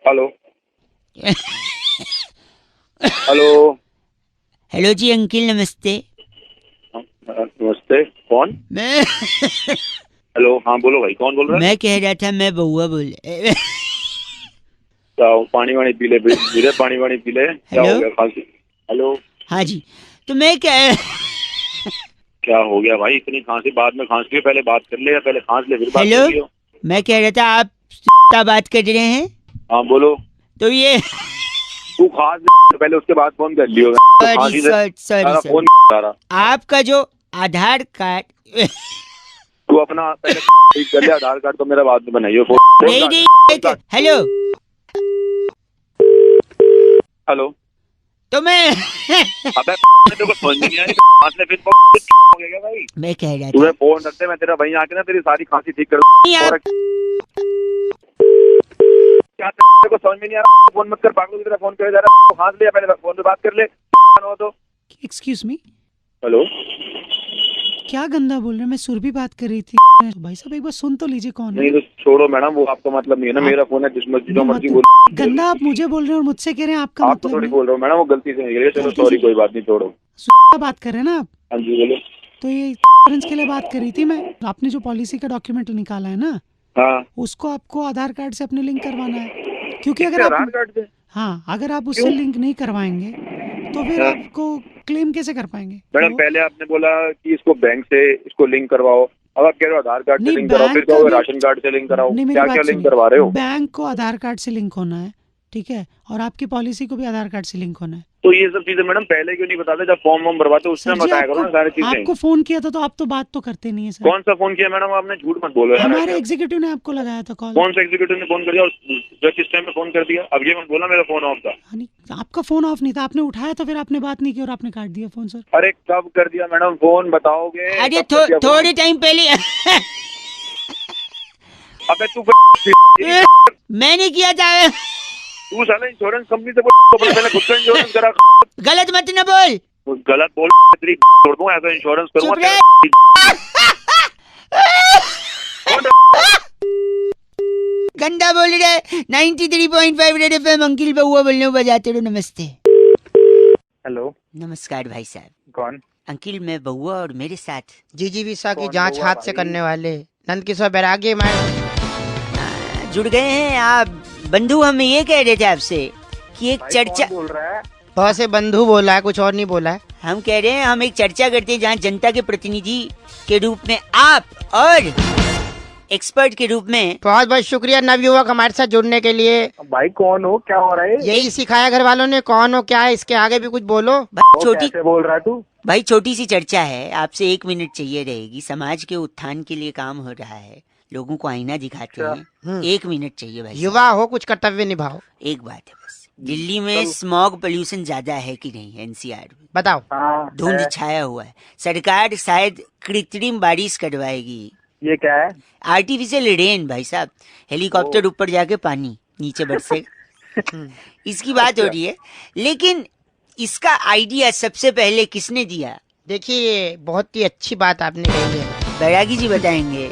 Hello hello hello जी uncle नमस्ते। नमस्ते, कौन? मैं हेलो, हाँ बोलो भाई, कौन बोल रहा है? मैं कह रहा था मैं बउआ बोल क्या पानी वानी पी ले, पानी वानी पी ले, क्या हेलो? हो गया खांसी? हेलो, हाँ जी, तो मैं क्या क्या हो गया भाई? इतनी खांसी, बाद में खांस लियो, पहले बात कर ले, या पहले खांस ले फिर बात हेलो? कर लियो। मैं कह रहा था आप बात कर रहे हैं हाँ बोलो। तो ये तू खांस ले पहले, उसके बाद फोन कर लियो। तो खांसी से सॉरी सारा सॉरी फोन आ रहा। आपका जो आधार कार्ड तू अपना पहले ठीक कर ले, आधार कार्ड तो मेरा बाद में बनाइयो। फोन नहीं नहीं हेलो हेलो, तो मैं अबे तेरे को समझ नहीं आ रही, खांस ले फिर हो गया भाई। मैं कह रहा तूने था फोन रखते, मैं तेरा भाई आके ना तेरी सारी खांसी ठीक कर आप और क्या तेरे को समझ में नहीं आ रहा? फोन मत कर, पागल की तरह फोन करे जा रहा है। खांस ले, पहले फोन पे बात कर ले। हो तो एक्सक्यूज मी, हेलो, क्या गंदा बोल रहे हैं? मैं सुरभि बात कर रही थी। भाई साहब एक बार सुन तो लीजिए कौन नहीं है। तो छोड़ो मैडम, वो आपका मतलब नहीं है ना। मेरा फोन है, जिस मर्जी जो मर्जी बोल। गंदा आप मुझे बोल रहे हैं और मुझसे कह रहे हैं आपका आप तो मतलब थोड़ी नहीं। बोल रहे हो मैडम, वो गलती से निकल गया। चलो गलती सॉरी, से- कोई बात नहीं, छोड़ो। बात कर रहे हैं ना आप? हाँ जी बोलो। तो ये इंश्योरेंस के लिए बात कर रही थी मैं। आपने जो पॉलिसी का डॉक्यूमेंट निकाला है ना, हाँ, उसको आपको आधार कार्ड से अपने लिंक करवाना है। क्योंकि किससे? अगर आधार आप कार्ड से? अगर आप उससे क्यों? लिंक नहीं करवाएंगे तो फिर हाँ। आपको क्लेम कैसे कर पाएंगे? मैडम तो- पहले आपने बोला कि इसको बैंक से इसको लिंक करवाओ, अब आप कह रहे हो आधार कार्ड से नहीं, लिंक कराओ, फिर बैंक कहोगे का राशन कार्ड से लिंक कराओ। नहीं, मेरी क्या बात क्या लिंक सुनिए। करवा रहे हो? बैंक को आधार कार्ड से लिंक होना है, ठीक है, और आपकी पॉलिसी को भी आधार कार्ड से लिंक होना है। तो ये सब चीजें मैडम पहले क्यों नहीं बताते? जब फॉर्म वॉर्म भरवाते उसमें सर जी, बताया करो ना सारी चीजें। आपको फोन किया था तो आप तो बात तो करते नहीं है सर। कौन सा फोन किया मैडम आपने? झूठ मत बोलो यार। हमारे एग्जीक्यूटिव ने आपको लगाया था कॉल। कौन सा एग्जीक्यूटिव ने फोन कर दिया और जो किस टाइम में फोन कर दिया? अब ये मत बोला मेरा फोन ऑफ था। नहीं, आपका फोन ऑफ नहीं था, आपने उठाया तो फिर आपने बात नहीं की और आपने काट दिया फोन सर। अरे कब कर दिया मैडम फोन, बताओगे? अरे कब कर दिया फोन? थोड़े टाइम पहले अबे तू मैंने किया था। तू साला इंश्योरेंस कंपनी से बोल, पहले खुद का इंश्योरेंस करा। गलत मत न बोल। गलत बोल, तेरी छोड़ दूंगा, ऐसा इंश्योरेंस चुप करूंगा। रह। गंदा बोल रहे। 93.5 रेड एफएम अंकिल बउआ बोल रहे हो, बजाते रहो। नमस्ते। हेलो, नमस्कार भाई साहब। कौन? अंकिल मैं बउआ और मेरे साथ जीजी वीसा की कौन जांच हुआ हाथ से भाई? करने वाले नंद किशोर बैरागी मैडम। जुड़ गए हैं आप बंधु। हम ये कह रहे थे आपसे कि एक चर्चा, बोल रहा है? बहुत से बंधु बोला है, कुछ और नहीं बोला है। हम कह रहे हैं हम एक चर्चा करते हैं जहाँ जनता के प्रतिनिधि के रूप में आप और एक्सपर्ट के रूप में। बहुत बहुत शुक्रिया नवयुवक हमारे साथ जुड़ने के लिए। भाई कौन हो, क्या हो रहा है? यही सिखाया घर वालों ने, कौन हो क्या है, इसके आगे भी कुछ बोलो। छोटी बोल रहा है तू? भाई छोटी सी चर्चा है, आपसे 1 मिनट चाहिए रहेगी। समाज के उत्थान के लिए काम हो रहा है, लोगों को आईना दिखाते हैं। 1 मिनट चाहिए भाई। युवा हो, कुछ कर्तव्य निभाओ। एक बात है बस, दिल्ली में स्मॉग पोल्यूशन ज्यादा है कि नहीं? एनसीआर में बताओ। धुंध छाया हुआ है। सरकार शायद कृत्रिम बारिश करवाएगी। ये क्या है? आर्टिफिशियल रेन भाई साहब, हेलीकॉप्टर ऊपर जाके पानी नीचे बरसेगा। इसकी बात हो रही है, लेकिन इसका आइडिया सबसे पहले किसने दिया? देखिए बहुत ही अच्छी बात आपने कही है। बैरागी जी बताएंगे।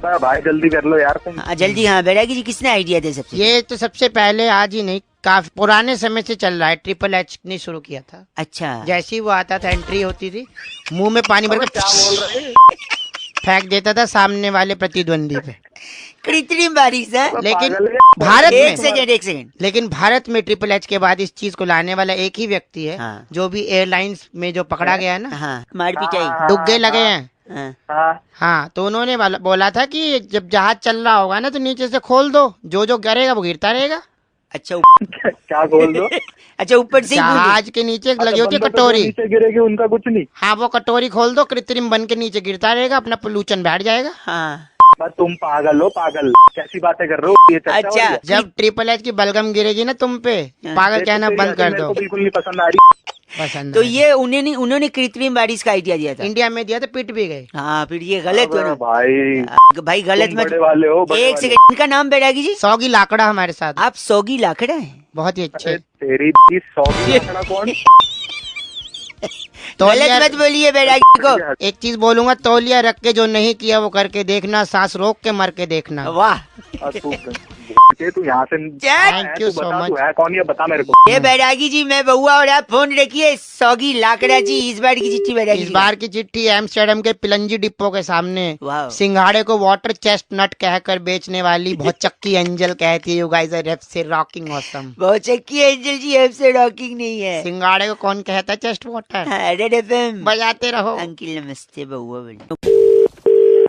भाई जल्दी कर लो यार तुम। हाँ जल्दी। हाँ बैरागी जी, किसने आइडिया दिया सबसे? ये तो सबसे पहले आज ही नहीं, काफी पुराने समय से चल रहा है। ट्रिपल एच ने शुरू किया था। अच्छा, जैसे ही वो आता था, एंट्री होती थी, मुंह में पानी भर के क्या बोल रहे? फेंक देता था सामने वाले प्रतिद्वंदी पे। कृत्रिम बारिश है। लेकिन पागल है? भारत एक में सेकेंड लेकिन भारत में ट्रिपल एच के बाद इस चीज को लाने वाला एक ही व्यक्ति है। हाँ। जो भी एयरलाइंस में जो पकड़ा गया है ना, हाँ मार पिटाई। डुग्गे लगे हैं। हाँ। हाँ, तो उन्होंने बोला था कि जब जहाज चल रहा होगा ना तो नीचे से खोल दो, जो जो गिरेगा वो गिरता रहेगा। अच्छा क्या बोल दो? अच्छा ऊपर से ही बोल दो। जहाज के नीचे लगी होती है कटोरी। नीचे गिरेगी उनका कुछ नहीं। हाँ, वो कटोरी खोल दो, कृत्रिम बन के नीचे गिरता रहेगा, अपना पोल्यूशन बैठ जाएगा। हाँ तुम पागल हो, पागल कैसी बातें कर रहे हो? ये चर्चा हो रही है? जब ट्रिपल एच की बलगम गिरेगी ना तुम पे, पागल कहना बंद कर मेरे दो। को बिल्कुल नहीं पसंद आ रही। पसंद तो है। ये उन्होंने कृत्रिम बारिश का आइडिया दिया था। इंडिया में दिया तो पिट भी गए। हाँ फिर ये गलत हो ना भाई गलत तुम मत। बड़े वाले हो, बड़े एक वाले। सेकंड, इनका नाम बैरागी जी? सौगी लाकड़ा हमारे साथ, आप सौगी लाखड़ा हैं? बहुत ही अच्छे। तेरी 100 कौन? तौलिया, गलत मत बोलिए बैरागी को। एक चीज बोलूंगा, तौलिया रख के जो नहीं किया वो करके देखना, सांस रोक के मर के देखना। वाह। तू तू यहाँ से Thank you तू so बता, much. तू है कौन, ये बता मेरे को। ये बैरागी जी, मैं बउआ और आप फोन रखिए। सौगी लाकड़ा जी, इस बार की चिट्ठी बैरागी इस जी। बार की चिट्ठी एम्स्टर्डम के पिलंजी डिपो के सामने वाह। सिंघाड़े को वाटर चेस्टनट कहकर बेचने वाली बहुत चक्की एंजल कहती है, यू गाइस आर से रॉकिंग ऑसम। बहुत चक्की एंजल जी, आपसे रॉकिंग नहीं है। सिंघाड़े को कौन कहता है चेस्ट वाटर? रेड एफएम बजाते रहो। अंकिल नमस्ते बउआ बोलो।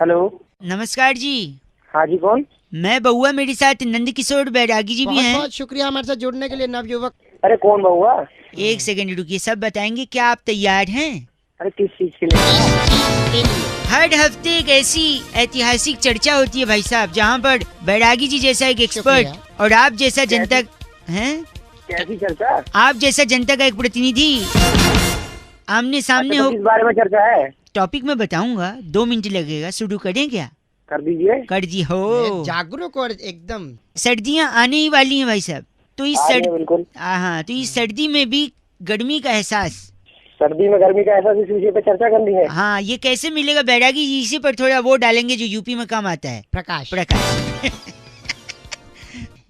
हेलो। नमस्कार जी, हाँ जी, कौन? मैं बउआ, मेरे साथ नंद किशोर बैरागी जी भी बहुत हैं। बहुत शुक्रिया हमारे साथ जुड़ने के लिए नवयुवक। अरे कौन बउआ? एक सेकंड रुकिए, सब बताएंगे। क्या आप तैयार हैं? अरे किस चीज के लिए? हर हफ्ते एक ऐसी ऐतिहासिक चर्चा होती है भाई साहब, जहाँ पर बैरागी जी जैसा एक एक्सपर्ट शुक्रिया। और आप जैसा जनता हैं, कैसी चर्चा? आप जैसा जनता का एक प्रतिनिधि आमने सामने अच्छा, तो हो। किस बारे में चर्चा है? टॉपिक में बताऊंगा, 2 मिनट लगेगा। शुरू करें क्या? कर दीजिए। कर दी हो। जागरूक और एकदम सर्दियाँ आने ही वाली हैं भाई साहब, तो इस आ रही है बिल्कुल। हाँ, तो इस सर्दी में भी गर्मी का एहसास, सर्दी में गर्मी का एहसास, इस विषय पे चर्चा करनी है। हाँ, ये कैसे मिलेगा बैरागी जी? इसी पर थोड़ा वो डालेंगे जो यूपी में काम आता है, प्रकाश। प्रकाश।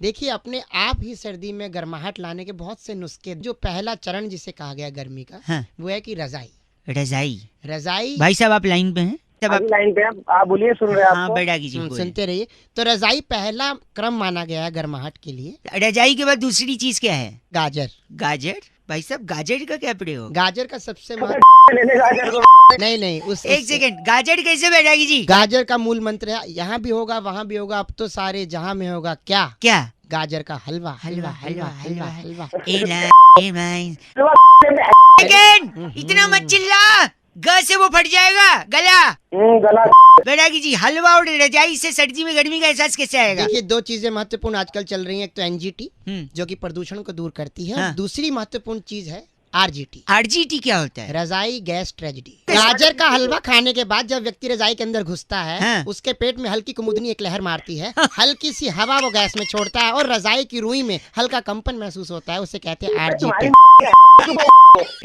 देखिए, अपने आप ही सर्दी में गर्माहट लाने के बहुत से नुस्खे। जो पहला चरण जिसे कहा गया गर्मी का, हाँ। वो है कि रजाई। रजाई। रजाई भाई साहब आप लाइन पे हैं? तब अभी आप लाइन पे हैं, आप बोलिए, सुन रहे हैं हाँ आपको। बैरागी जी बोलिए। सुनते रहिए। तो रजाई पहला क्रम माना गया है गर्माहट के लिए। रजाई के बाद दूसरी चीज क्या है? गाजर। गाजर। भाई साहब गाजर का क्या प्रयोग? गाजर का सबसे लेने गाजर को। नहीं उस एक सेकंड, गाजर कैसे बैरागी जी? गाजर का मूल मंत्र है, यहाँ भी होगा वहाँ भी होगा, अब तो सारे जहाँ में होगा क्या? क्या? गाजर का हलवा। हलवा हलवा हलवा हलवा। सेकंड, इतना मत चिल्ला, ग से वो फट जाएगा गला। गला। बैरागी जी, हलवा और रजाई से सर्दी में गर्मी का एहसास कैसे आएगा? देखिए, 2 चीजें महत्वपूर्ण आजकल चल रही हैं। एक तो एनजीटी जो कि प्रदूषण को दूर करती है, हाँ। और दूसरी महत्वपूर्ण चीज है आरजीटी। आरजीटी क्या होता है? रजाई गैस ट्रेजेडी। गाजर का हलवा खाने के बाद जब व्यक्ति रजाई के अंदर घुसता है, हाँ। उसके पेट में हल्की कुमुदनी एक लहर मारती है, हल्की सी हवा वो गैस में छोड़ता है और रजाई की रुई में हल्का कंपन महसूस होता है, उसे कहते हैं आरजीटी।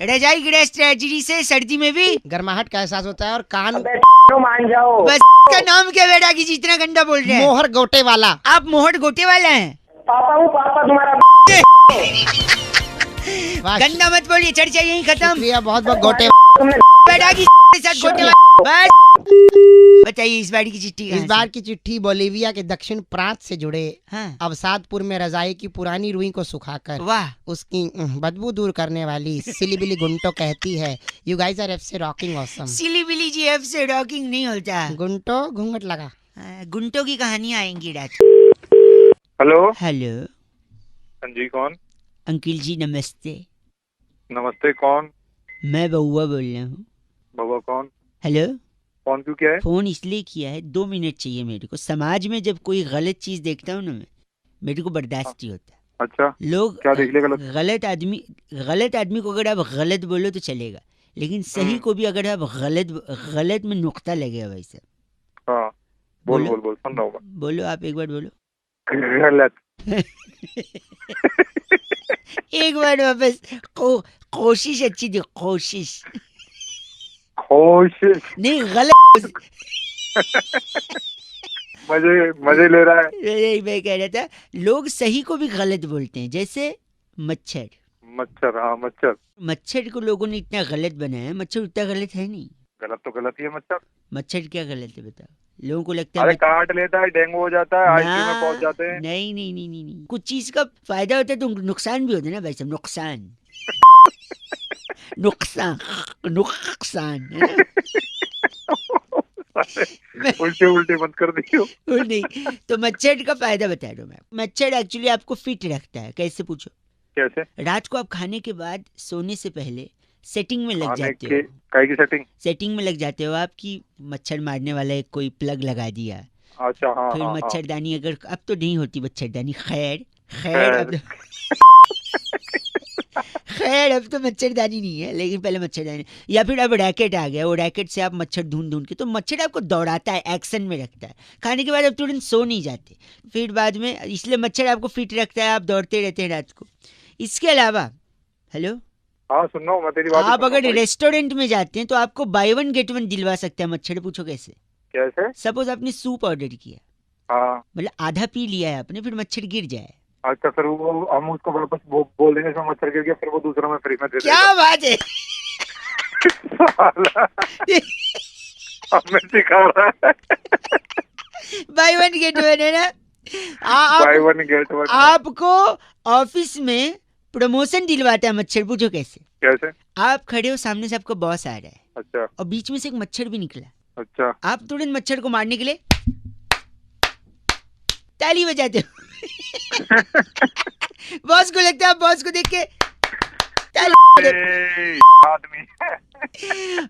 रजाई गैस ट्रेजेडी से सर्दी में भी गर्माहट का एहसास होता है। और कान मान जाओ। बस का नाम क्या बैरागी जी, इतना गंदा बोल रहे हैं? मोहर गोटे वाला। आप मोहर गोटे वाला हैं? पापा हूँ, पापा तुम्हारा। वाह, गंदा मत बोलिए, चर्चा यहीं खत्म। शुक्रिया, बहुत बहुत गोटे। तुमने बैरागी के साथ गोटे वाला। बस बताइए इस बार की चिट्ठी इस बार की चिट्ठी बोलीविया के दक्षिण प्रांत से जुड़े हाँ। अवसादपुर में रजाई की पुरानी रुई को सुखाकर वाह, उसकी बदबू दूर करने वाली सिलीबिली गुंटो कहती है, यू गाइस आर एफ से रॉकिंग ऑसम। सिली बिली जी, एफ से रॉकिंग नहीं होता। गुंटो घूंघट लगा। गुंटों की कहानियां आएंगी रात। हेलो। हेलो हाँ जी, कौन? अंकिल जी नमस्ते, नमस्ते, कौन? मैं बउआ बोल रहा हूँ। बाबा कौन? हेलो, कौन क्यों, क्या है? फोन इसलिए किया है, 2 मिनट चाहिए मेरे को। समाज में जब कोई गलत चीज देखता हूँ ना मैं, मेरे को बर्दाश्त नहीं होता। अच्छा, लोग क्या देख लिया गलत? गलत आदमी को अगर आप गलत बोलो तो चलेगा, लेकिन सही को भी अगर आप गलत में नुक्ता लगेगा भाई साहब। हाँ, बोल बोलो। बोल बोल, सुन रहा हूँ बोलो, आप एक बार बोलो। मैं। गलत। एक बार वापस कोशिश अच्छी थी, कोशिश कोशिश। नहीं, गलत। मजे ले रहा है। यही मैं कह रहा था, लोग सही को भी गलत बोलते हैं, जैसे मच्छर। मच्छर, हाँ मच्छर। मच्छर को लोगों ने इतना गलत बनाया है, मच्छर उतना गलत है नहीं। गलत तो गलत ही है मच्छर। मच्छर क्या गलत है बताओ? लोगों को लगता अरे है काट लेता है, डेंगू हो जाता है, आईसीयू में ना, पहुंच जाते हैं। नहीं नहीं नहीं नहीं नहीं, कुछ चीज का फायदा होता है तो नुकसान भी होता है ना भाई साहब। नुकसान नुकसान नुकसान है ना? उल्टे उल्टे मत कर दियो। वो नहीं, तो मच्छर का फायदा बता रहा हूँ मैं। मच्छर एक्चुअली आपको फिट रखता है। कैसे पूछो? कैसे? रात को आप खाने के बाद सोने से पहले सेटिंग में लग खाने जाते के हो। काय की सेटिंग? सेटिंग में लग जाते हो आपकी, मच्छर मारने वाला एक कोई प्लग लगा दिया, अच्छा, हाँ फिर हाँ हाँ। मच्छरदानी, अगर अब तो नहीं होती मच्छरदानी, खैर अब खैर अब तो मच्छरदानी नहीं है, लेकिन पहले मच्छरदानी। या फिर अब रैकेट आ गया, वो रैकेट से आप मच्छर ढूंढ के, तो मच्छर आपको दौड़ाता है, एक्शन में रखता है। खाने के बाद आप तुरंत सो नहीं जाते फिर बाद में, इसलिए मच्छर आपको फिट रखता है, आप दौड़ते रहते हैं रात को। इसके अलावा, हेलो, हाँ सुन रहा हूँ मैं तेरी बात। आप अगर रेस्टोरेंट में जाते हैं तो आपको बाय 1 गेट 1 दिलवा सकता है मच्छर। पूछो कैसे? कैसे? सपोज आपने सूप ऑर्डर किया, हाँ मतलब आधा पी लिया है आपने, फिर मच्छर गिर जाए। अच्छा, फिर वो हम उसको वापस बोल देंगे इसमें मच्छर गिर गया, फिर वो दूसरा में फ्री में दे क्या बात है। देगा। हमें सिखा रहा है। बाय वन गेट वन है ना। By one get one. आपको ऑफिस में प्रमोशन दिलवाता है मच्छर, पूछो कैसे। कैसे? आप खड़े हो, सामने से आपको बॉस आ रहा है अच्छा और बीच में से एक मच्छर भी निकला। अच्छा। आप तुरंत मच्छर को मारने के लिए ताली बजाते हो। बॉस को लगता है, बॉस को देख के ताली। आदमी।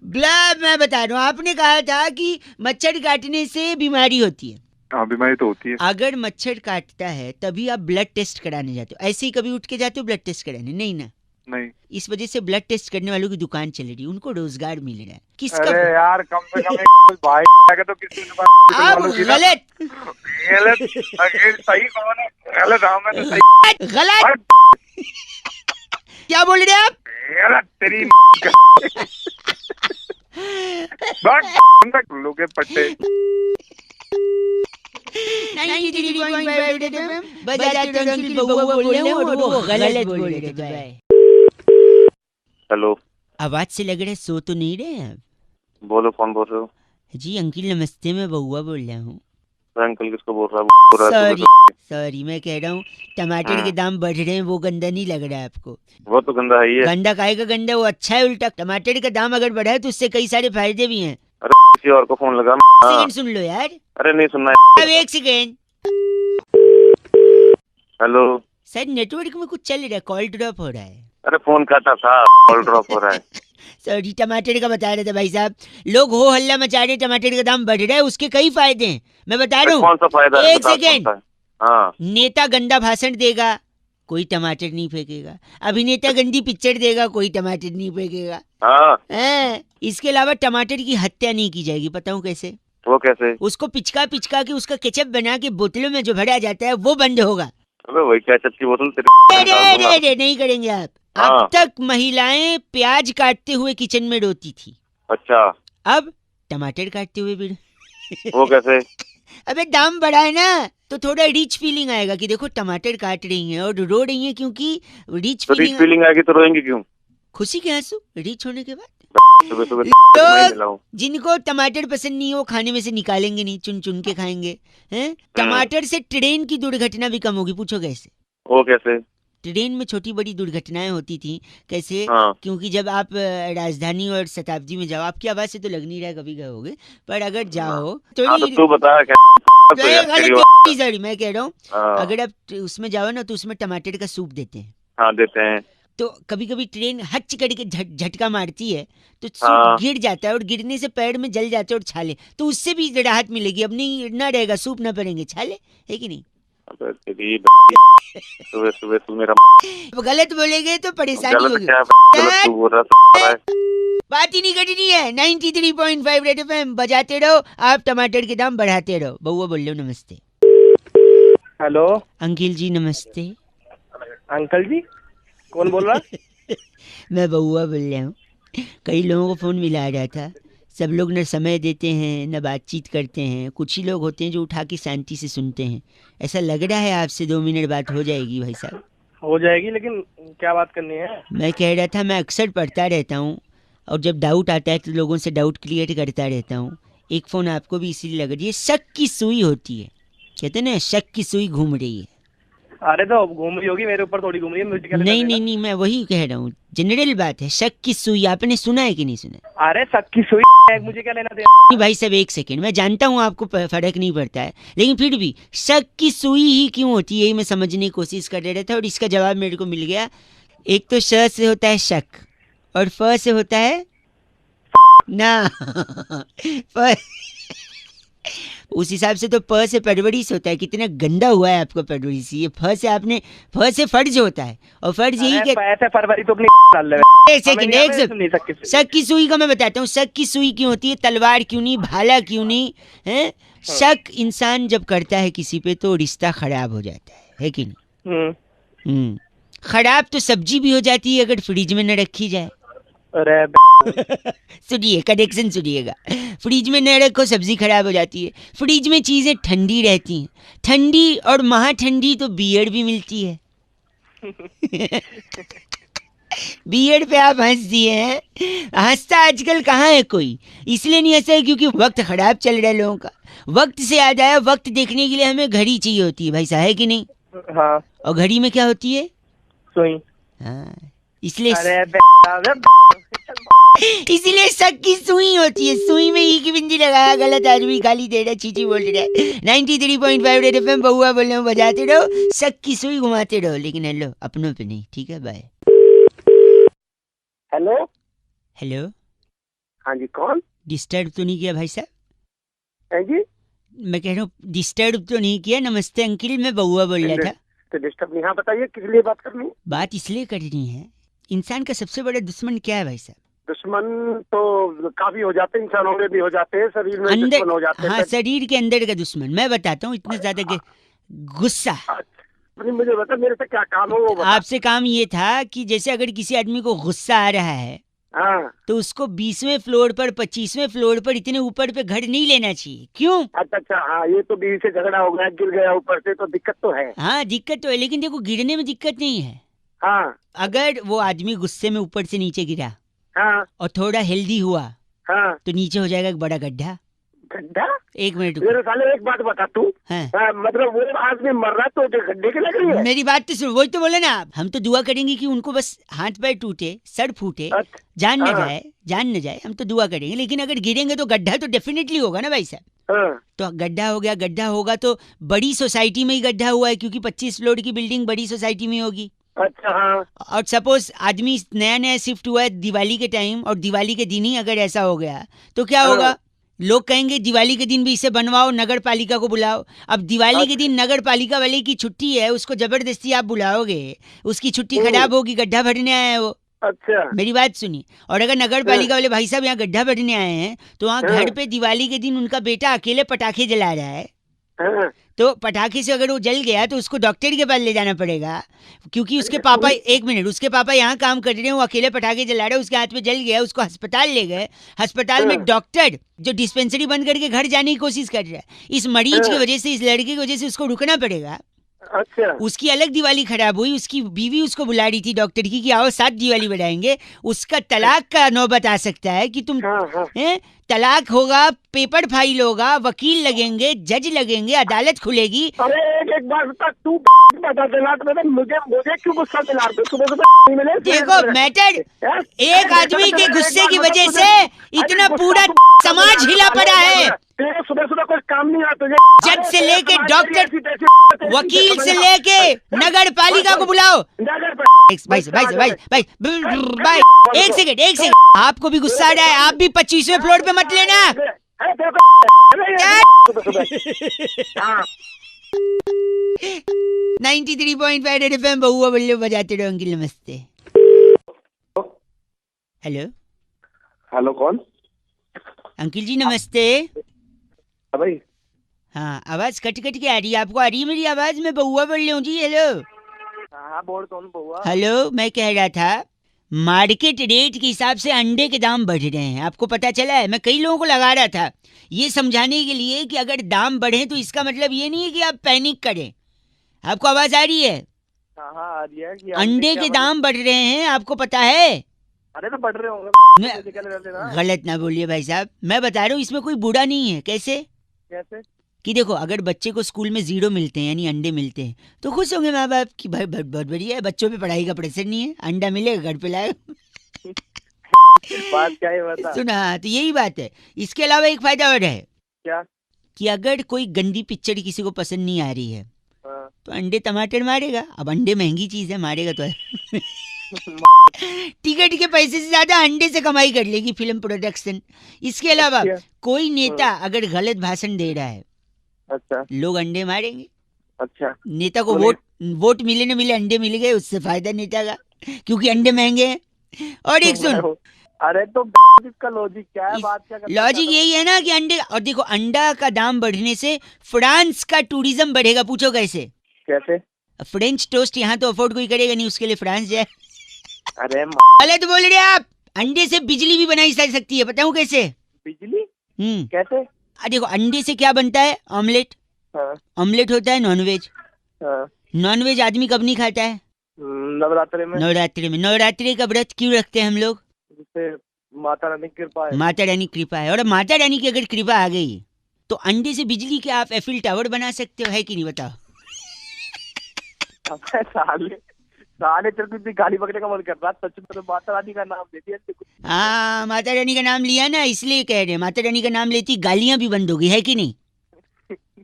ब्ला, मैं बता रहा हूँ, आपने कहा था कि मच्छर काटने से बीमारी होती है। हाँ, बीमारी तो होती है। अगर मच्छर काटता है तभी आप ब्लड टेस्ट कराने जाते हो। ऐसे ही कभी उठ के जाते हो ब्लड टेस्ट कराने? नहीं ना। नहीं। इस वजह से ब्लड टेस्ट करने वालों की दुकान चल रही है, उनको रोजगार मिल रहा है। किसका? अरे यार, कम से कम एक भाई आएगा तो किसी दुकान आप वालों की ना। गलत गलत। अरे सही कौन है? गलत। हाँ, मैं तो सही। गलत क्या बोल रहे हैं आप? गलत तेरी। लोगे पट्टे। 93.5 FM बजाते रहो कि बउआ बोल रहे हो और वो गलत बोल रहे थे। हेलो, आवाज से लग रहा है सो तो नहीं रहे हैं आप? बोलो, कौन बोल रहे हो? जी अंकिल नमस्ते, मैं बउआ बोल रहा हूँ। अंकल किसको बोल रहा है? सॉरी, मैं कह रहा हूँ टमाटर के दाम बढ़ रहे हैं, वो गंदा नहीं लग रहा है आपको? वो तो गंदा है ही है। गंदा काहे का गंदा, वो अच्छा है। उल्टा टमाटर का दाम अगर बढ़ा है तो उससे कई सारे फायदे भी हैं। अरे किसी और को फोन लगा। सेकंड सुन लो यार। अरे नहीं सुनना अब एक सेकंड। हेलो सर नेटवर्क में कुछ चल रहा है, कॉल ड्रॉप हो रहा है। अरे फोन काटा था, कॉल ड्रॉप हो रहा है। सॉरी, टमाटर का बता रहे थे भाई साहब। लोग हो हल्ला मचा रहे, टमाटर का दाम बढ़ रहा है, उसके कई फायदे हैं, मैं बता रहा हूँ। कौन सा फायदा है? एक सेकेंड। हाँ, नेता गंदा भाषण देगा, कोई टमाटर नहीं फेंकेगा। अभिनेता गंदी पिक्चर देगा, कोई टमाटर नहीं फेंकेगा। हाँ। इसके अलावा टमाटर की हत्या नहीं की जाएगी, बताऊं कैसे? वो कैसे? उसको पिचका पिचका के उसका केचप बना के बोतलों में जो भरा जाता है वो बंद होगा। अबे वही केचप की बोतल अरे नहीं करेंगे आप। अब तक महिलाएं प्याज काटते हुए किचन में रोती थी। अच्छा। अब टमाटर काटते हुए भी। वो कैसे? अबे दाम बढ़ा है ना, तो थोड़ा रिच फीलिंग आएगा कि देखो टमाटर काट रही हैं और रो रही हैं, क्योंकि रिच फीलिंग आएगी तो रोएंगे क्यों? खुशी के आंसू रिच होने के बाद। सुबह सुबह लोग जिनको टमाटर पसंद नहीं है वो खाने में से निकालेंगे नहीं, चुन चुन के खाएंगे। हैं? टमाटर से ट्रेन की दुर्घटना भी कम होगी, पूछो कैसे? वो कैसे? ट्रेन में छोटी बड़ी दुर्घटनाएं होती थी, कैसे? हाँ। क्योंकि जब आप राजधानी और शताब्दी में जाओ, आपकी आवाज से तो लग नहीं रहा कभी गए होगे, पर अगर जाओ तो हाँ, तो तू बता सॉरी मैं कह रहा हूँ, अगर आप उसमें जाओ ना तो उसमें टमाटर का सूप देते हैं। हाँ, देते हैं। तो कभी कभी ट्रेन हच करके झटका मारती है तो सूप गिर जाता है और गिरने से पैर में जल जाते हैं और छाले, तो उससे भी राहत मिलेगी। अब नहीं ना रहेगा, सूप ना पड़ेंगे, छाले, है कि नहीं? सुबह सुबह तू मेरा गलत बोलेंगे तो परेशानी होगी। बात ही नहीं करनी है। 93.5 रेड एफएम बजाते रहो, आप टमाटर के दाम बढ़ाते रहो। बउआ बोल लो नमस्ते। हेलो अंकिल जी नमस्ते। अंकल जी, कौन बोल रहा है? मैं बउआ बोल रहा हूँ। कई लोगों को फोन मिला रहा था, सब लोग न समय देते हैं न बातचीत करते हैं, कुछ ही लोग होते हैं जो उठा के शांति से सुनते हैं। ऐसा लग रहा है आपसे 2 मिनट बात हो जाएगी भाई साहब? हो जाएगी, लेकिन क्या बात करनी है? मैं कह रहा था, मैं अक्सर पढ़ता रहता हूँ और जब डाउट आता है तो लोगों से डाउट क्लियर करता रहता हूँ। एक फ़ोन आपको भी इसीलिए लग रही है, शक की सुई होती है, कहते हैं ना, शक की सुई घूम रही है। अरे तो घूम रही होगी, मेरे ऊपर थोड़ी घूम रही है। नहीं, मैं वही कह रहा हूँ, जनरल बात है। शक की सुई आपने सुना है कि नहीं सुना? अरे शक की सुई मुझे क्या लेना नहीं भाई साहब, एक सेकेंड, मैं जानता हूँ आपको फर्क नहीं पड़ता है, लेकिन फिर भी शक की सुई ही क्यों होती है, यही मैं समझने की कोशिश कर रहा था और इसका जवाब मेरे को मिल गया। एक तो श से होता है शक और फ से होता है ना उस हिसाब से तो प से परवरिश होता है। कितना गंदा हुआ है आपको परवरिश। ये फ से आपने, फ से फर्ज होता है और फर्ज यही कि ऐसे फरवरी तो अपनी डाल ले। एक सेकंड, शक की सुई का मैं बताता हूँ। शक की सुई क्यों होती है, तलवार क्यों नहीं, भाला क्यों नहीं है? शक इंसान जब करता है किसी पे तो रिश्ता खराब हो जाता है कि नहीं? खराब तो सब्जी भी हो जाती है अगर फ्रिज में न रखी जाए। अरे सुनिए, कनेक्शन सुनिएगा। फ्रिज में न रखो, सब्जी खराब हो जाती है। फ्रिज में चीजें ठंडी रहती हैं, ठंडी और महा ठंडी तो बियर्ड भी मिलती है। बियर्ड पे आप हंस दिए हैं। हंसता आजकल कहाँ है कोई, इसलिए नहीं हंसा है क्योंकि वक्त खराब चल रहा है लोगों का। वक्त से याद आया, वक्त देखने के लिए हमें घड़ी चाहिए होती है भाई साहब, है कि नहीं? हाँ और घड़ी में क्या होती है? सुई। हाँ, इसलिए इसीलिए शक की सुई होती है। सुई में ई की बिंदी लगाया, गलत आदमी गाली दे रहा है, चीची बोल रहा है। 93.5 रेड एफएम, बहुआ बोल रहे हो, बजाते रहो, शक की सुई घुमाते रहो, लेकिन हेलो अपनों पे नहीं, ठीक है? बाय। हेलो। हेलो, हाँ जी, कौन? डिस्टर्ब तो नहीं किया भाई साहब? है जी। मैं कह रहा हूँ डिस्टर्ब तो नहीं किया? नमस्ते अंकिल, मैं बहुआ बोल रहा था। तो डिस्टर्ब नहीं। हाँ बताइए, किस लिए बात करनी है? बात इसलिए करनी है, इंसान का सबसे बड़ा दुश्मन क्या है भाई साहब? दुश्मन तो काफी हो जाते हैं, इंसानों में भी हो जाते हैं, शरीर में अंदर, दुश्मन हो जाते हैं। हाँ, शरीर के अंदर का दुश्मन। मैं बताता हूँ, इतना ज्यादा गुस्सा। अच्छा, मुझे बता, मेरे से क्या काम है वो बता। आपसे काम ये था कि जैसे अगर किसी आदमी को गुस्सा आ रहा है हाँ। तो उसको 20वें फ्लोर पर, 25वें फ्लोर पर, इतने ऊपर पे घर नहीं लेना चाहिए। क्यों? अच्छा, हाँ, ये तो बीवी से झगड़ा हो गया, गिर गया ऊपर से, तो दिक्कत तो है। हाँ, दिक्कत तो है, लेकिन देखो गिरने में दिक्कत नहीं है। हाँ अगर वो आदमी गुस्से में ऊपर से नीचे गिरा हाँ और थोड़ा हेल्दी हुआ हाँ। तो नीचे हो जाएगा एक बड़ा गड्ढा। गड्ढा? एक मिनट मेरे साले एक बात बता तू। हाँ। मतलब वो आदमी मर रहा तो जो गड्ढे के लग रही है। मेरी बात तो सुन, वही तो बोले ना आप। हम तो दुआ करेंगे कि उनको बस हाथ पैर टूटे, सर फूटे, अच्छा, जान न हाँ। जाए, जान न जाए, हम तो दुआ करेंगे। लेकिन अगर गिरेंगे तो गड्ढा तो डेफिनेटली होगा ना भाई साहब। हाँ। तो गड्ढा हो गया, गड्ढा होगा तो बड़ी सोसाइटी में ही गड्ढा हुआ है, क्योंकि 25 फ्लोर की बिल्डिंग बड़ी सोसाइटी में होगी। अच्छा, हाँ और सपोज आदमी नया नया शिफ्ट हुआ है दिवाली के टाइम, और दिवाली के दिन ही अगर ऐसा हो गया तो क्या हाँ। होगा? लोग कहेंगे दिवाली के दिन भी इसे बनवाओ, नगर पालिका को बुलाओ। अब दिवाली के दिन नगर पालिका वाले की छुट्टी है, उसको जबरदस्ती आप बुलाओगे, उसकी छुट्टी खराब होगी, गड्ढा भरने आया है वो। अच्छा। मेरी बात सुनिए। और अगर नगर पालिका वाले भाई साहब यहाँ गड्ढा भरने आए हैं तो वहाँ हाँ। घर पे दिवाली के दिन उनका बेटा अकेले पटाखे जला रहा है, हाँ। तो पटाखे से अगर वो जल गया तो उसको डॉक्टर के पास ले जाना पड़ेगा, क्योंकि उसके पापा, एक मिनट, उसके पापा यहाँ काम कर रहे हैं, वो अकेले पटाखे जला रहे हैं, उसके हाथ में जल गया, उसको अस्पताल ले गए। अस्पताल में डॉक्टर जो डिस्पेंसरी बंद करके घर जाने की कोशिश कर रहा है, इस मरीज की वजह से, इस लड़के की वजह से उसको रुकना पड़ेगा। अच्छा। उसकी अलग दिवाली खराब हुई, उसकी बीवी उसको बुला रही थी डॉक्टर की कि आओ साथ दिवाली बढ़ाएंगे। उसका तलाक का नौबत आ सकता है कि तुम हाँ हाँ। हैं, तलाक होगा, पेपर फाइल होगा, वकील लगेंगे, जज लगेंगे, अदालत खुलेगी। अरे एक बार बता, तू बता देना तो मुझे क्यों गुस्सा दिला रहे हो? सुबह सुबह मिले। देखो मैटर, एक आदमी के गुस्से की वजह से इतना पूरा समाज हिला पड़ा है। तेरे सुबह सुबह कोई काम नहीं आता तुझे। जज से लेके डॉक्टर, वकील से लेके नगर पालिका को बुलाओ। भाई भाई, एक सेकंड, आपको भी गुस्सा आ रहा है, आप भी 25वें फ्लोर पे मत लेना। हाँ। 93.5 रेड एफएम, बहुआ बल्ले बजाते रहो अंकिल। नमस्ते। हेलो हेलो, कौन? अंकिल जी नमस्ते। भाई। हाँ, आवाज कट कट के आ रही है, आपको आ रही है मेरी आवाज? मैं बहुआ बोल रही हूँ जी। हेलो। हाँ बोल, कौन बहुआ? हेलो, मैं कह रहा था मार्केट रेट के हिसाब से अंडे के दाम बढ़ रहे हैं, आपको पता चला है? मैं कई लोगों को लगा रहा था ये समझाने के लिए कि अगर दाम बढ़े तो इसका मतलब ये नहीं है कि आप पैनिक करें। आपको आवाज आ रही है? हाँ आ रही है कि अंडे के दाम बढ़ रहे हैं, आपको पता है? अरे तो बढ़ रहे होंगे। गलत ना बोलिए भाई साहब, मैं बता रहा हूँ इसमें कोई बुरा नहीं है। कैसे? कैसे? कि देखो, अगर बच्चे को स्कूल में 0 मिलते हैं यानी अंडे मिलते हैं तो खुश होंगे माँ बाप कि भाई बहुत बढ़िया है, बच्चों पे पढ़ाई का प्रेशर नहीं है, अंडा मिलेगा घर पे लाएगा। बात क्या है बता। सुना, तो यही बात है। इसके अलावा एक फायदा और है। क्या? कि अगर कोई गंदी पिक्चर किसी को पसंद नहीं आ रही है हाँ। तो अंडे टमाटर मारेगा। अब अंडे महंगी चीज है, मारेगा तो है। टिकट के पैसे से ज्यादा अंडे से कमाई कर लेगी फिल्म प्रोडक्शन। इसके अलावा कोई नेता अगर गलत भाषण दे रहा है, अच्छा, लोग अंडे मारेंगे। अच्छा। नेता को वोट मिले न मिले, अंडे मिल गए, उससे फायदा नेता का, क्योंकि अंडे महंगे हैं। और एक सुन, अरे तो इसका लॉजिक क्या है? बात क्या? लॉजिक यही है ना कि अंडे, और देखो अंडा का दाम बढ़ने से फ्रांस का टूरिज्म बढ़ेगा। पूछो कैसे? कैसे? फ्रेंच टोस्ट यहाँ तो अफोर्ड कोई करेगा नहीं, उसके लिए फ्रांस जाए। अरे गलत बोल रहे आप। अंडे से बिजली भी बनाई जा सकती है, बताऊं कैसे? बिजली कैसे? कैसे? देखो अंडे से क्या बनता है? ऑमलेट। हाँ ऑमलेट होता है नॉनवेज। हाँ नॉनवेज आदमी कब नहीं खाता है? नवरात्रि में, नवरात्रि में। नवरात्रि का व्रत क्यों रखते हैं हम लोग? जिससे माता रानी की कृपा है। माता रानी की कृपा है, और माता रानी की अगर कृपा आ गई तो अंडे से बिजली के आप एफिल टावर बना सकते हो, है कि नहीं बताओ? साले साले तेरे को इतनी गाली बकने का मन कर रहा, सच में तो माता रानी का नाम देती है। हाँ, माता रानी का नाम लिया ना, इसलिए कह रहे हैं। माता रानी का नाम लेती गालियां भी बंद होगी, है कि नहीं?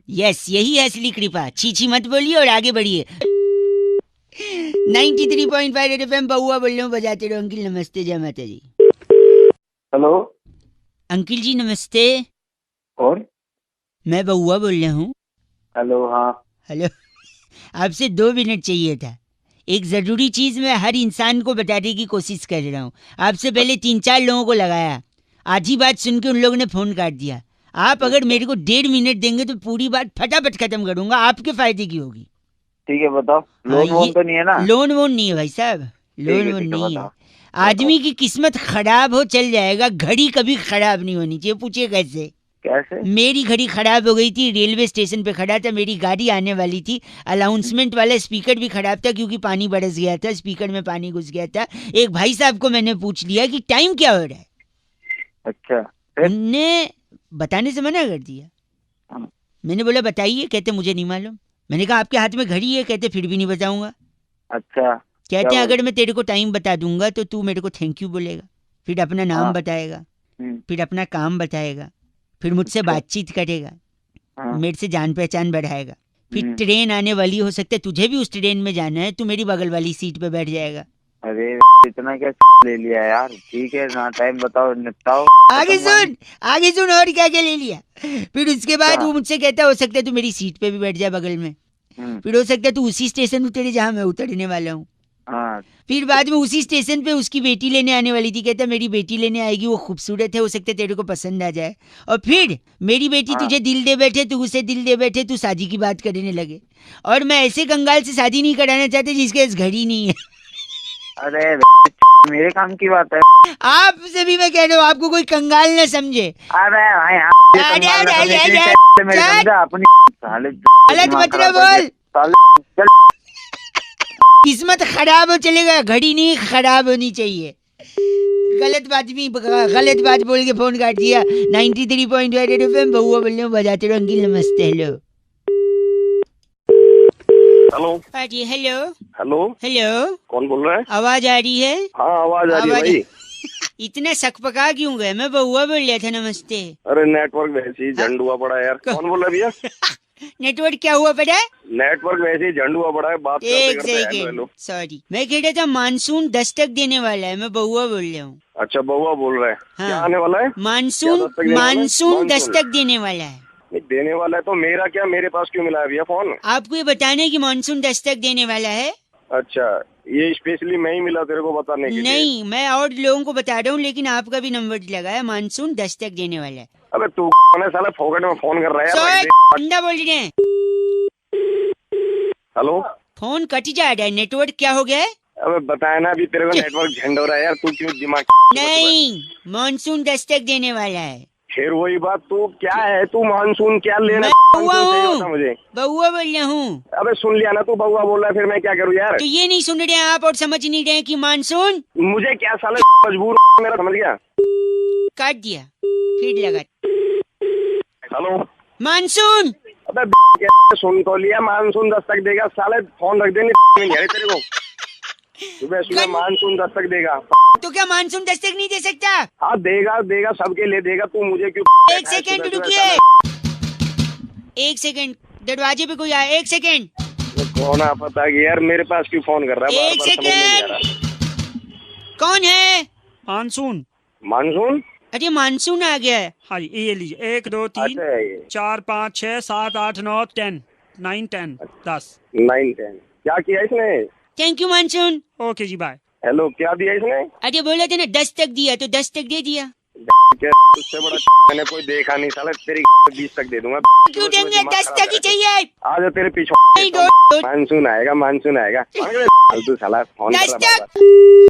यस, यही है असली कृपा। छी मत बोलिए और आगे बढ़िए। 93.5 FM बउआ बोल रहा हूँ, बजाते रहो। अंकिल नमस्ते, जय माता जी। हेलो अंकिल जी नमस्ते, कौन? मैं बउआ बोल रहा हूँ। हेलो हाँ हेलो। आपसे 2 मिनट चाहिए था। एक जरूरी चीज मैं हर इंसान को बताने की कोशिश कर रहा हूँ। आपसे पहले 3-4 लोगों को लगाया, आधी बात सुन के उन लोगों ने फोन काट दिया। आप अगर मेरे को 1.5 मिनट देंगे तो पूरी बात फटाफट खत्म करूंगा, आपके फायदे की होगी। ठीक है बताओ। लोन वोन तो नहीं है ना? लोन वोन नहीं है भाई साहब, लोन वोन नहीं है। आदमी की किस्मत खराब हो चल जाएगा, घड़ी कभी खराब नहीं होनी चाहिए। पूछिए कैसे? कैसे? मेरी घड़ी खराब हो गई थी, रेलवे स्टेशन पे खड़ा था, मेरी गाड़ी आने वाली थी। अनाउंसमेंट वाला स्पीकर भी खराब था क्योंकि पानी बरस गया था, स्पीकर में पानी घुस गया था। एक भाई साहब को मैंने पूछ लिया कि टाइम क्या हो रहा है, अच्छा उनने बताने से मना कर दिया। मैंने बोला बताइए, कहते मुझे नहीं मालूम। मैंने कहा आपके हाथ में घड़ी है, कहते फिर भी नहीं बताऊंगा। अच्छा कहते हैं अगर मैं तेरे को टाइम बता दूंगा तो तू मेरे को थैंक यू बोलेगा, फिर अपना नाम बताएगा, फिर अपना काम बताएगा, फिर मुझसे बातचीत करेगा, मेरे से जान पहचान बढ़ाएगा, फिर ट्रेन आने वाली, हो सकता है तुझे भी उस ट्रेन में जाना है, तू मेरी बगल वाली सीट पे बैठ जाएगा। अरे इतना क्या ले लिया यार? ठीक है ना, टाइम बताओ, निपटाओ। आगे सुन और क्या क्या ले लिया। फिर उसके बाद वो मुझसे कहता है हो सकता है तू मेरी सीट पे भी बैठ जाए बगल में, फिर हो सकता है तू उसी स्टेशन उतरे जहाँ मैं उतरने वाला हूँ। फिर बाद में उसी स्टेशन पे उसकी बेटी लेने आने वाली थी, कहता मेरी बेटी लेने आएगी, वो खूबसूरत है, हो सकता है तेरे को पसंद आ जाए। और फिर मेरी बेटी तुझे दिल दे बैठे, तू उसे दिल दे बैठे, तू शादी की बात करने लगे। और मैं ऐसे कंगाल से शादी नहीं कराना चाहते जिसके पास घड़ी नहीं है। अरे मेरे काम की बात है। आपसे भी मैं कह रहा हूँ, आपको कोई कंगाल न समझे। अरे गलत मतलब बोल, किस्मत खराब हो चलेगा, घड़ी नहीं खराब होनी चाहिए। गलत बात बोल के फोन काट दिया। 93.5 FM बउआ बोल रहे हो, बजाते रहो। अंकिल नमस्ते। Hello hello hello hello hello, कौन बोल रहा है? आवाज आ रही है? हाँ आवाज आ रही है भाई। इतना सकपका क्यों गए? मैं बउआ बोल रहा था। नमस्ते। अरे नेटवर्क वैसे ही झंड हुआ पड़ा है यार। कौन बोल रहा है भैया? नेटवर्क क्या हुआ पड़ा है? नेटवर्क वैसे ही झंड हुआ पड़ा है। बात एक सेकेंड, सॉरी, मैं कह रहा था मानसून दस्तक देने वाला है, मैं बउआ बोल रहा हूँ। अच्छा बउआ बोल रहा है। हाँ। क्या आने वाला है? मानसून दस्तक देने वाला है। देने वाला है तो मेरा क्या, मेरे पास क्यों मिला है भैया फोन? आपको ये बताने की मानसून दस्तक देने वाला है। अच्छा, ये स्पेशली मैं ही मिला तेरे को बताने के लिए? नहीं, मैं और लोगों को बता रहा हूँ, लेकिन आपका भी नंबर लगा है। मानसून दस्तक देने वाला है। अबे तू साला फोकट में फोन कर रहा है यार। बंदा बोल रहे हैं। हेलो, फोन कट जा रहा है, नेटवर्क क्या हो गया है? अबे बताया ना, अभी तेरे को नेटवर्क झंड हो रहा है यार। तू क्यों दिमाग? नहीं, मानसून दस्तक देने वाला है। फिर वही बात, तू क्या है? तू मानसून क्या लेना? मुझे बउआ बोल रहा हूँ। अबे सुन लिया ना, तू बउआ बोल रहा है, फिर मैं क्या करूँ यार? तो ये नहीं सुन रहे हैं आप और समझ नहीं रहे कि मानसून? मुझे क्या साला मजबूर मेरा, समझ गया? काट दिया, फिर लगा। Hello monsoon. अबे सुन तो लिया, मानसून दस्तक देगा साले, फोन रख देंगे तेरे को। सुबह मानसून दस्तक देगा तो क्या मानसून दस्तक नहीं दे सकता? हाँ देगा, सबके लिए देगा। तू मुझे क्यों? एक सेकेंड रुकिए, एक सेकेंड, दरवाजे पे कोई आया। एक सेकेंड। कौन है पता है यार, मेरे पास क्यों फोन कर रहा है? एक सेकेंड, कौन है? मानसून। मानसून? अरे मानसून आ गया है। हाँ जी, ये लीजिए। 1 2 3 4 5 6 7 8 9 10 9 10 10 9 10। क्या किया इसने? Thank you monsoon. Okay ji, bye. Hello, क्या दिया इसने? अरे बोला था ना दस्तक दिया, तो दस्तक दे दिया। क्या उससे बड़ा मैंने कोई देखा नहीं साला। तेरी 20 तक दे दूंगा। क्यों देंगे? दस्तक ही चाहिए। आज तेरे पीछे मानसून आएगा। फालतू साला फोन कर रहा है।